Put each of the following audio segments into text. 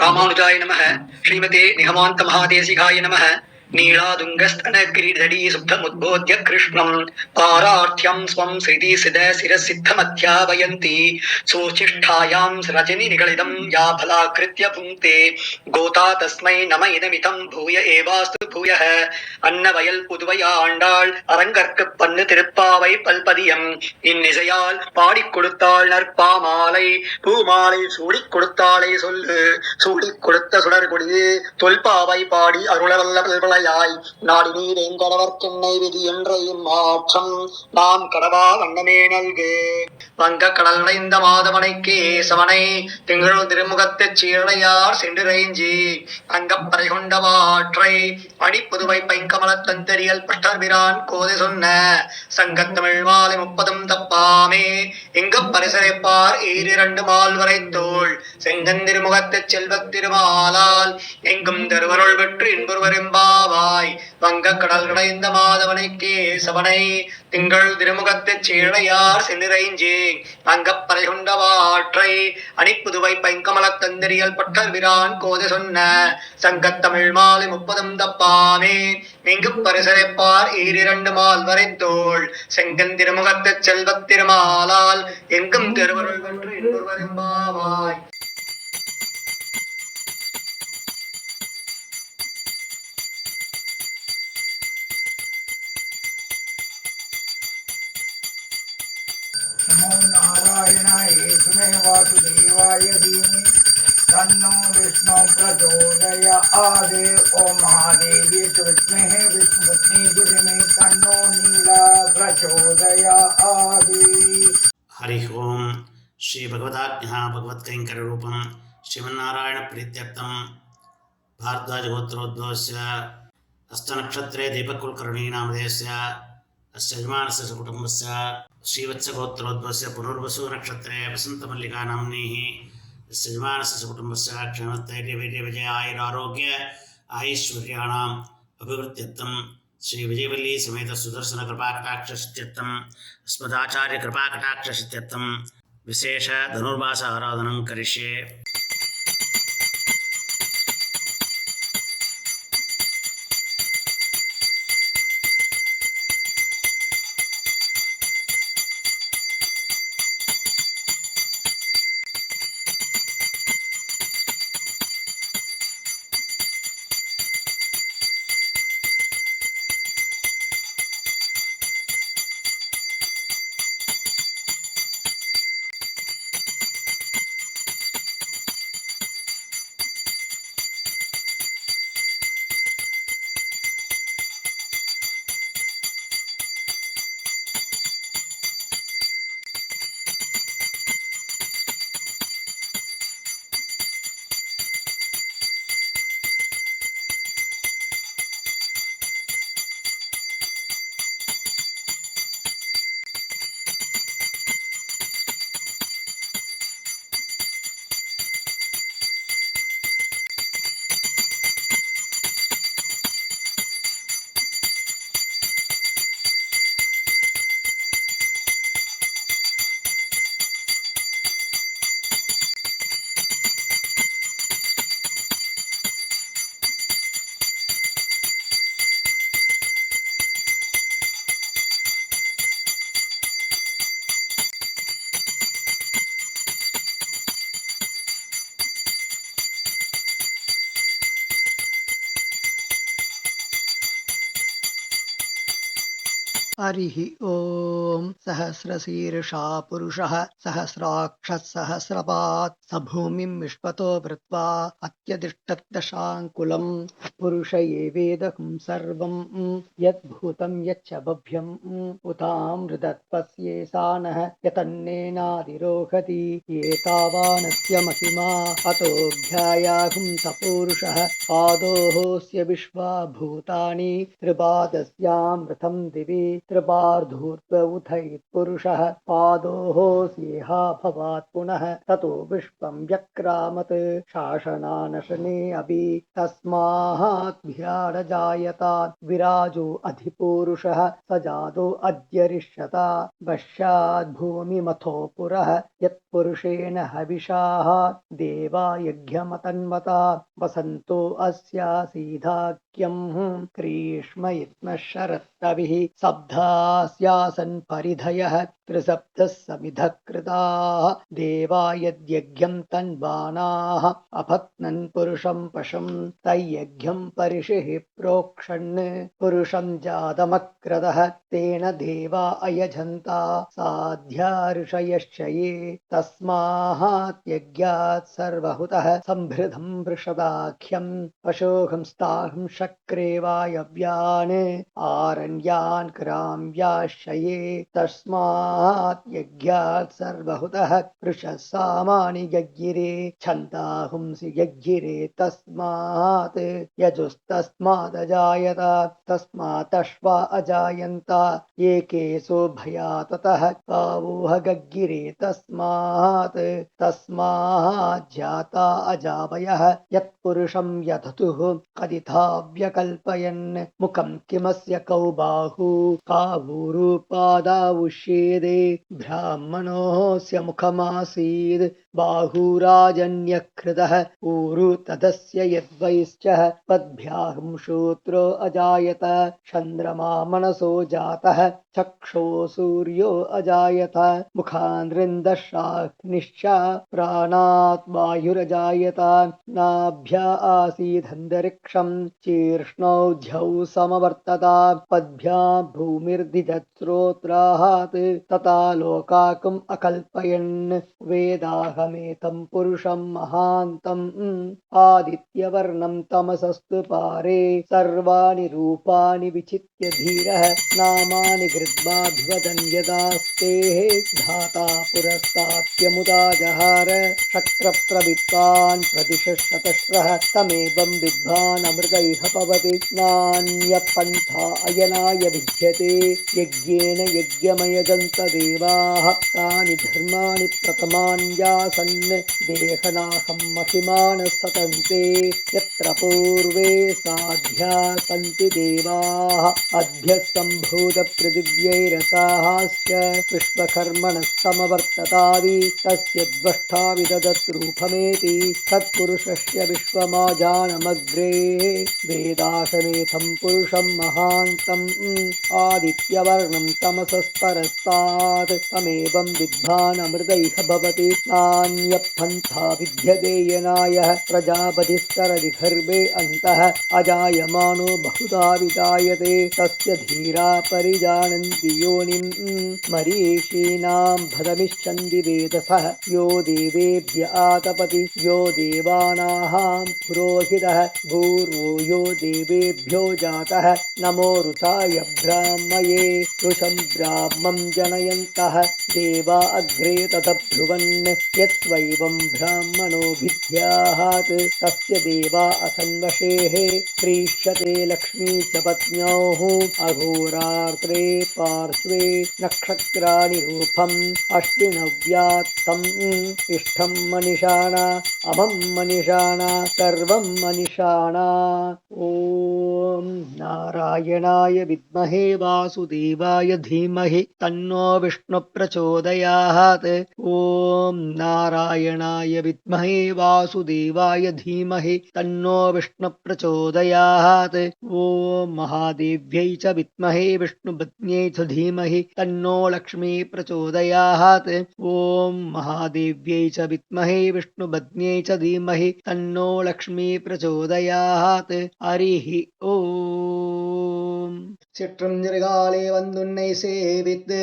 ராமானுஜாய நமः. ஸ்ரீமதே நிகமாந்த மகாதேசிகாய நமः. नीलादुङ्गस्तनगिरिधडी शुद्धमुद्बोध्य कृष्णम् पारार्थ्यं स्वं श्रीति सिद शिरसिद्धमध्यापयन्ति सोचिष्ठायां रजनि निगलितं या फलाकृत्य भुङ्क्ते गोता तस्मै नम इदमितं भूय एवास्तु भूयः अन्नवयल पुதுவையா ஆண்டாள் அரங்கற்கு பண்ணு திருப்பாவை பல்பதியம் இன்னிசையால் பாடிக் கொடுத்தாள் நற்பாமாலை பூமாலை சூடிக் கொடுத்தாளை சொல்லு சூடிக் கொடுத்த சுடர்கொடியே தொல்பாவை பாடி அருளவல்ல பல்வளையாய் நாடி நீர் எங்கடவர்க்கென்னை விதி என்றையும் மாற்றம் நாம் கடவா வண்ணமே நல்கு வங்க கடல் நைந்த மாதவனைக்கே சவனை திங்கள் திருமுகத்துச் சீரடையார் சென்றிறைஞ்சி அங்கப்பறை கொண்ட வாற்றை அடிப்புதுவை பைங்கமலத் தந்தரியல் பட்டர்பிரான் கோதை சொன்ன சங்கத்தமிழ் மாலை 30 தப்பாமே எங்க பரிசரைப்பார் ஈரிரண்டு மால் வரைத்தோள் செங்கந்திருமுகத்துச் செல்வத் திருமாலால் எங்கும் தருவருள் வெற்று இன்புருவரெம்பாவாய் வங்க கடல் கடைந்த மாதவனைக்கே சவனை திங்கள் திருமுகத்துச் சீழையார் சென்னிறைஞ்சி அங்கப்பறை கொண்ட வாற்றை அணிப்புதுவை பைங்கமலத் தந்தரியல் பட்டர்பிரான் கோதை சொன்ன சங்கத்தமிழ் மாலை 30 தப்பாமே எங்கு பரிசரைப்பார் ஈரிரண்டு மால் வரைத்தோள் செங்கன் திருமுகத்துச் செல்வத் திருமாலால் எங்கும் திருவருள் வென்று இன்புருவரெம்பாவாய். नमो नारायणाय सुमे वासुदेवाय धीमहि तन्नो विष्णु प्रचोदयात् ओम महादेवी च विद्महे विष्णुपत्नी धीमहि तन्नो नीला प्रचोदयात्. हरि ओम श्री भगवदाज्ञा भगवत्कैंकर रूपम श्रीमन्नारायण प्रीत्यर्थम भारद्वाज गोत्रोद्भवस्य हस्तनक्षत्रे दीपकुलकर्णी नामधेयस्य अस्य यजमानस्य कुटुम्बस्य श्रीवत्सगोत्रोद्भवस्य पुनर्वसु नक्षत्रे वसन्तमल्लिका नाम्नीः अस्य यजमानस्य कुटुम्बस्य क्षेमस्थैर्यवीर्यविजय आयुरारोग्य ऐश्वर्याणाम् अभिवृद्ध्यर्थं श्री विजयवल्ली समेत सुदर्शन कृपाकटाक्षसिद्ध्यर्थम् अस्मदाचार्य कृपाकटाक्षसिद्ध्यर्थं विशेष धनुर्मास आराधनं करिष्ये. हरिः ओम सहस्रशीर्षा पुरुषः सहस्राक्षः सहस्रपात् स भूमिं विश्वतो वृत्वा अत्यतिष्ठत् पुरुष एवेदकं सर्वं यद्भूतं यच्च भव्यम् उतामृतत्वस्येषानः यतन्नेनादिरोहति एतावानस्य महिमा अतोऽध्यायाहुं स पुरुषः पादोऽस्य विश्वा भूतानि त्रिपादस्यामृतं दिवि त्रिपार्धूर्ध्व उत कथयित्पुरुषः पादोः सेहा भवात् पुनः ततो विश्वं व्यक्रामत् शासनानशने अपि तस्मात् विराडजायतात् विराजो अधिपुरुषः स जातो अद्यरिष्यता पश्चाद् भूमिमथो पुरः यत्पुरुषेण हविषाः देवा यज्ञमतन्वता वसन्तो अस्यासीधाख्यं ग्रीष्म इत्मः शरत्तविः सब्धास्यासन् परिधयः त्रिसप्तः समिधः कृताः देवा यद्यज्ञं तन्वानाः अपत्नन् पुरुषं पशुं तय्यज्ञं परिषिः प्रोक्षन् पुरुषं जातमक्रदः तेन देवा अयजन्ता साध्या ऋषयश्चये तस्मात् यज्ञात् सर्वहुतः संभृतं वृषदाख्यं पशोहं स्ताहं शक्रे वायव्यान् आरण्यान् ग्राम्याश्चये तस्मात् यज्ञात् सर्वहुतः वृषः सामानि यज्ञिरे छन्दाहुंसि यज्ञिरे तस्मात् यजुस्तस्मादजायत तस्मात् अजायन्त एकेशो भया ततः गावोह गग्गिरे तस्मात् जाता अजावयः यत्पुरुषं यधतुः कदिथा व्यकल्पयन् मुखं किमस्य कौ बाहू कावूरुपादावुष्येदे ब्राह्मणोऽस्य मुखमासीद् बाहुराजन्यकृतः ऊरु तदस्य यद्वैश्चः पद्भ्याहं श्रोत्रो अजायत चन्द्रमा मनसो जातः चक्षो सूर्यो अजायत मुखान्रिन्दशाग्निश्च प्राणात् वायुरजायत नाभ्या आसीदन्तरिक्षं शीर्ष्णौध्यौ समवर्तता पद्भ्या भूमिर्दिजत्स्रोत्रात् तथा लोकाकम् अकल्पयन् वेदाहमेतं पुरुषं महान्तम् आदित्यवर्णं तमसस्तु पारे सर्वाणि रूपाणि विचित्य धीरः नामानि कृत्वाभिवदन् यदास्तेः धाता पुरस्तात्यमुदा जहार शक्रप्रवित्तान् प्रतिशतश्रः तमेवं विद्वान् अमृतैः पवति नान्यपन्था अयनाय विद्यते यज्ञेन यज्ञमयजन्त देवाः तानि धर्माणि प्रथमान्यासन् देहनाहं महिमानः सतन्ते यत्र पूर्वे साध्या सन्ति देवाः अभ्यः सम्भूतपृथिव्यैरसाहाश्च विश्वकर्मणः समवर्ततादि तस्य द्वष्टा विददत् रूपमेति तत्पुरुषस्य विश्वमाजानमग्रे वेदाशमेथं पुरुषं महान्तम् आदित्यवर्णं तमसस्परस्तात् तमेवं विद्वान् अमृतैः भवति नान्यपन्था विद्यते यनायः प्रजापतिस्तरति गर्भे अन्तः अजायमानो बहुधा विजायते तस्य धीरा परिजानन्ति योनिं मरीषीणां भदमिच्छन्ति वेदसः यो देवेभ्य आतपति यो देवानां पुरोहितः भूर्वो यो देवेभ्यो जातः नमो ऋताय ब्राह्मये ऋषं ब्राह्मं जनयन्तः देवा अग्रे ततब्रुवन् यत्स्वैवं ब्राह्मणो भिद्यात् तस्य देवा असन्वशेः प्रीष्यते लक्ष्मी च पत्न्योः अघोरार्त्रे पार्श्वे नक्षत्राणि रूपम् अश्विनव्यात्तम् इष्टं मनिषाणा अमं मनिषाणा सर्वं मनिषाणा ॐ नारायणाय विद्महे वासुदेवाय धीमहि तन्नो विष्णु प्रचोदयात् ॐ नारायणाय विद्महे वासुदेवाय धीमहि तन्नो विष्णु प्रचोदयात् ॐ महादेव्यै च विद्महे विष्णुपत्न्यै च धीमहि तन्नो लक्ष्मी प्रचोदयात् ॐ महादेव्यै च विद्महे विष्णुपत्न्यै च धीमहि तन्नो लक्ष्मी प्रचोदयात् हरिः ஓம். சிற்றஞ்சிறுகாலே வந்துன்னை சேவித்து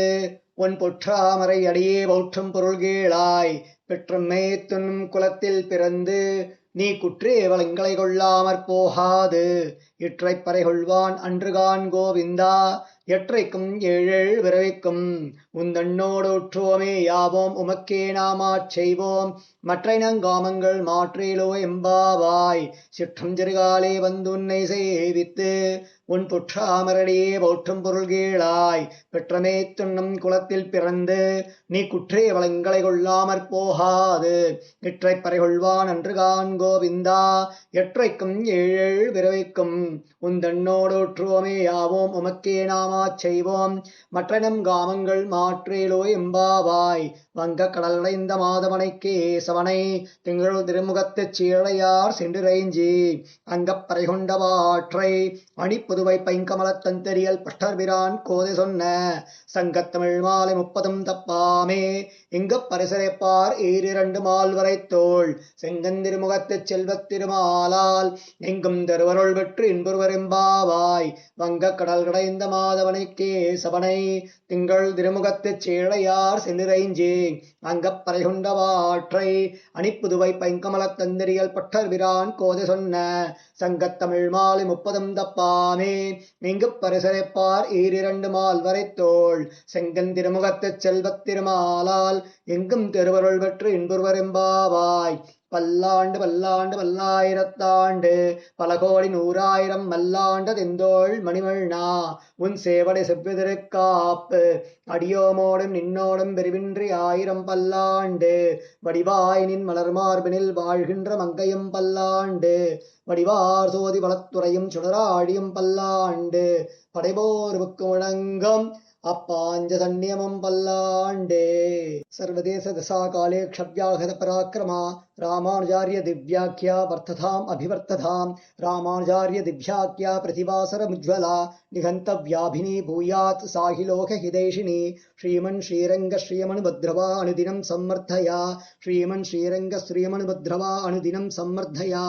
உன் பொற்றாமரை அடியே போற்றும் பொருள்கேளாய் பெற்றும் மேத்துண்ணும் குலத்தில் பிறந்து நீ குற்றே வளங்களை கொள்ளாமற் போகாது இற்றைப் பறை கொள்வான் அன்றுகான் கோவிந்தா எற்றைக்கும் ஏழேழ் பிறவிக்கும் உந்தன்னோடு உற்றுவோமே யாவோம் உமக்கே நாமாச் செய்வோம் மற்றைனங்காமங்கள் மாற்றேலோ எம்பாவாய் சிற்றஞ்சிறுகாலே வந்துன்னை சேவித்து உன் புற்றாமரடியே போற்றும் பொருள் கேளாய் பெற்றமே துண்ணும் குலத்தில் பிறந்து நீ குற்றே வளங்களை கொள்ளாமற் போகாது இற்றைப் பறைகொள்வான் அன்று கான் கோவிந்தா எற்றைக்கும் ஏழேழு பிறவைக்கும் உந்தன்னோடோற்றுவோமே யாவோம் உமக்கே நாமாச் செய்வோம் மற்றனம் காமங்கள் மாற்றேலோ எம்பாவாய் வங்க கடல் அடைந்த மாதவனை கேசவனை திங்கள் திருமுகத்துச் சீழையார் சென்றிறைஞ்சி அங்கப்பறை கொண்ட வாற்றை அணிப்புதுவை பைங்கமலத் தந்தரியல் பஷ்டர்பிரான் கோதை சொன்ன சங்கத்தமிழ் மாலை 30 தப்பாமே இங்கப் பரிசரைப்பார் ஈரிரண்டு மால்வரை தோள் செங்கந்திருமுகத்துச் செல்வத் திருமாலால் எங்கும் தருவருள் பெற்று இன்புருவரெம்பாவாய் வங்க கடல் கடைந்த மாதவனை கேசவனை திங்கள் திருமுகத்துச் சீழையார் சென்றிறைஞ்சி அங்கப்பறை கொண்ட வாற்றை அணிப்புதுவை பைங்கமலத் தந்தரியல் பட்டர்பிரான் கோதை சொன்ன சங்கத்தமிழ் மாலை 30 தப்பாமே இங்கு பரிசரைப்பார் ஈரிரண்டு மால்வரை தோள் செங்கன் திருமுகத்துச் செல்வத் திருமாலால் எங்கும் திருவருள் பெற்று இன்புருவரெம்பாவாய் பல்லாண்டு பல்லாண்டு பல்லாயிரத்தாண்டு பல கோடி நூறாயிரம் மல்லாண்ட தெந்தோள் மணிமள்னா உன் சேவடை செவ்விதிருக்காப்பு அடியோமோடும் நின்னோடும் பெருவின்றி 1000 பல்லாண்டு வடிவாய் நின் மலர் மார்பினில் வாழ்கின்ற மங்கையும் பல்லாண்டு வடிவார் சோதி வளத்துறையும் சுடராடியும் பல்லாண்டு படைபோர்வுக்கு முழங்கும் அப்பாஞ்ச சன்னியமம் பல்லாண்டே சர்வதேச தசா காலே க்ஷவ்யாகத பராக்கிரமா ராமானுஜாரிய திவ்யாக்கியா வர்த்ததாம் அபிவர்த்ததாம் ராமானுஜாரிய திவ்யாக்கியா பிரதிவாசரமுஜ்வலா நிகந்தவ்யாபினி பூயாத் சாஹிலோக ஹிதேஷினி ஸ்ரீமன் ஸ்ரீரங்க ஸ்ரீமனுபத்ரவா அனுதினம் சம்மர்த்தயா ஸ்ரீமன் ஸ்ரீரங்க ஸ்ரீமனுபத்ரவா அனுதினம் சம்மர்த்தயா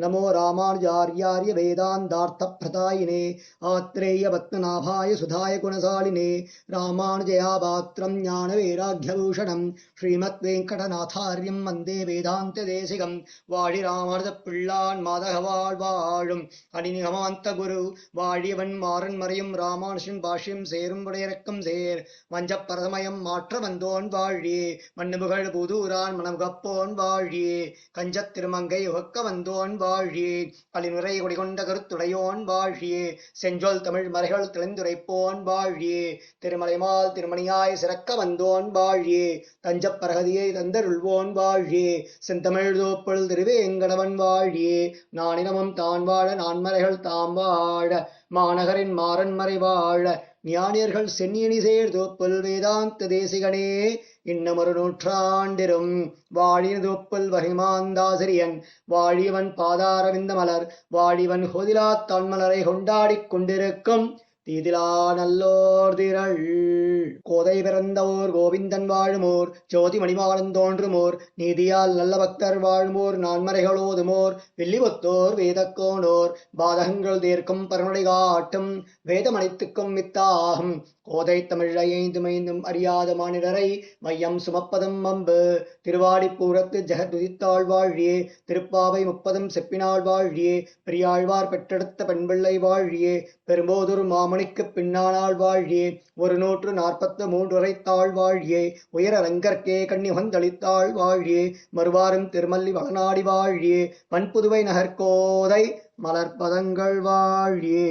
நமோ ராமானுஜார்யாரிய வேதாந்தார்த்த பிரதாயினே ஆத்ரேய பத்மநாபாய சுதாய குணசாலினே ராமானுஜயா பாத்திரம் ஞான வைராக்யபூஷணம் ஸ்ரீமத் வெங்கடநாதாரியம் வந்தே வேதாந்த தேசிகம் வாழி ராமானுஜ பிள்ளான் மாதகவாழ் வாழும் அடிநிகமாந்த குரு வாழியவன் மாறன் மறையும் ராமானுஷன் பாஷ்யம் சேரும் உடையரக்கம் சேர் வஞ்சப்பரதமயம் மாற்ற வந்தோன் வாழியே மண்ணுபுகழ் புதூரான் மனமுகப்போன் வாழியே கஞ்சத் திருமங்கை உகக்க வந்தோன் வாழியே அலினுரை கொடிகொண்ட கருத்துடையோன் வாழியே செஞ்சொல் தமிழ் மறைகள் தெளிந்துரைப்போன் வாழியே திருமலைமால் திருமணியாய் சிறக்க வந்தோன் வாழியே தஞ்சப்பரகதியை தந்தருள்வோன் வாழியே செந்தமிழ் தோப்புள் திருவேங்கடவன் வாழியே நானினமும் தான் வாழ நான்மறைகள் தாம் வாழ மாநகரின் மாறன் மறை வாழ ஞானியர்கள் சென்னியணி சேர் தோப்புல் வேதாந்த தேசிகனே இன்னமொரு நூற்றாண்டிரும் வாழிய தோப்புல் வகிமாந்தாசிரியன் வாழியவன் பாதாரவிந்த மலர் வாழிவன் ஹோதிலா தான்மலரை கொண்டாடிக் கொண்டிருக்கும் தீதிலா நல்லோர் திரள் கோதை பிறந்தவோர் கோவிந்தன் வாழுமோர் ஜோதி மணிமாலன் தோன்றுமோர் நீதியால் நல்ல பக்தர் வாழுமோர் நான்மறைகளோதுமோர் வெள்ளிவொத்தோர் வேதக்கோனோர் பாதகங்கள் தீர்க்கும் பரமடை காட்டும் வேதமனைத்துக்கும் வித்தாகும் கோதை தமிழை ஐந்துமைந்தும் அறியாத மானிடரை மையம் சுமப்பதும் அம்பு திருவாடிப்பூரத்து ஜெகதுதித்தாள் வாழியே திருப்பாவை 30 செப்பினாள் வாழியே பெரியாழ்வார் பெற்றெடுத்த பெண்பிள்ளை வாழியே பெரும்போதொரு மாமணிக்கு பின்னானாள் வாழியே 143 உரைத்தாள் வாழியே உயரங்கற்கே கண்ணி வந்தளித்தாள் வாழியே மறுவாரும் திருமல்லி வளநாடி வாழியே வன்புதுவை நகர்கோதை மலர்பதங்கள் வாழியே.